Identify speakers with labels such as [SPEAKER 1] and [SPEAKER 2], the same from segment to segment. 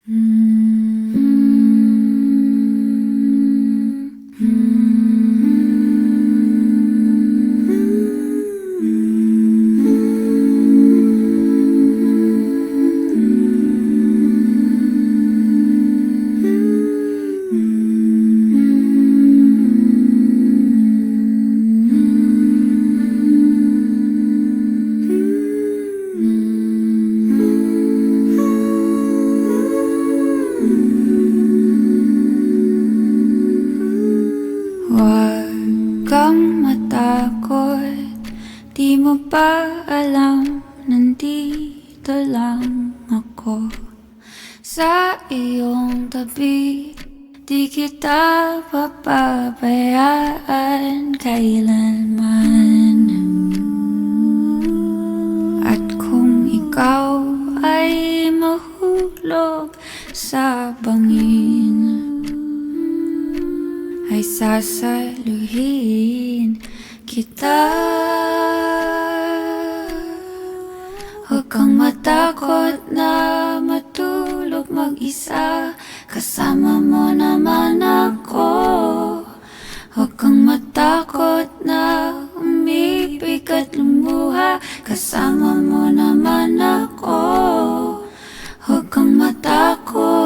[SPEAKER 1] Huwag kang matakot, di mo ba alam, nandito lang ako sa iyong tabi. Di kita papabayaan kailanman. At kung ikaw ay mahulog sa bangin, ay sasaluhin kita. Huwag kang matakot na matulog mag-isa, kasama mo naman ako. Huwag kang matakot na umibig at lumuha, kasama mo naman ako. Huwag kang matakot.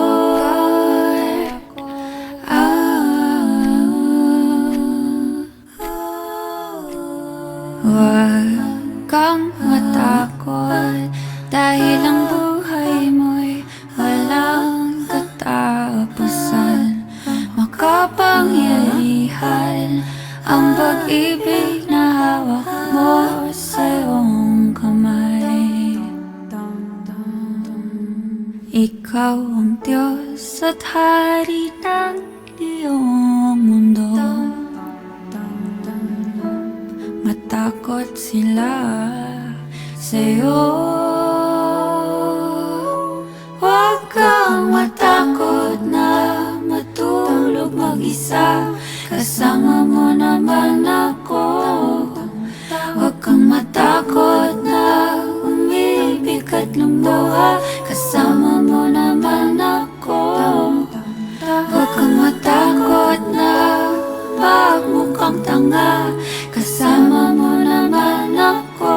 [SPEAKER 1] Huwag kang matakot, dahil ang buhay mo'y walang katapusan. Makapangyarihan ang pag-ibig na hawak mo sa iyong kamay. Ikaw ang Diyos at Hari ng iyong mundo. Matakot sila sa'yo. Huwag kang matakot na matulog mag-isa, kasama mo naman ako. Huwag kang matakot na umibig at lumuha, kasama mo naman ako. Huwag kang matakot na magmukhang tanga, kasama mo naman ako.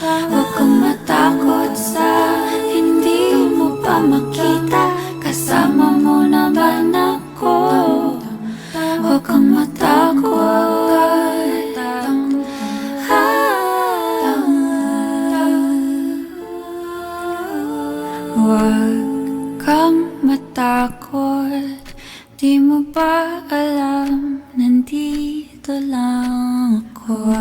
[SPEAKER 1] Huwag kang matakot sa hindi mo pa makita, kasama mo naman ako. Huwag kang matakot. Huwag kang matakot, di mo ba alam, nandito lang ako.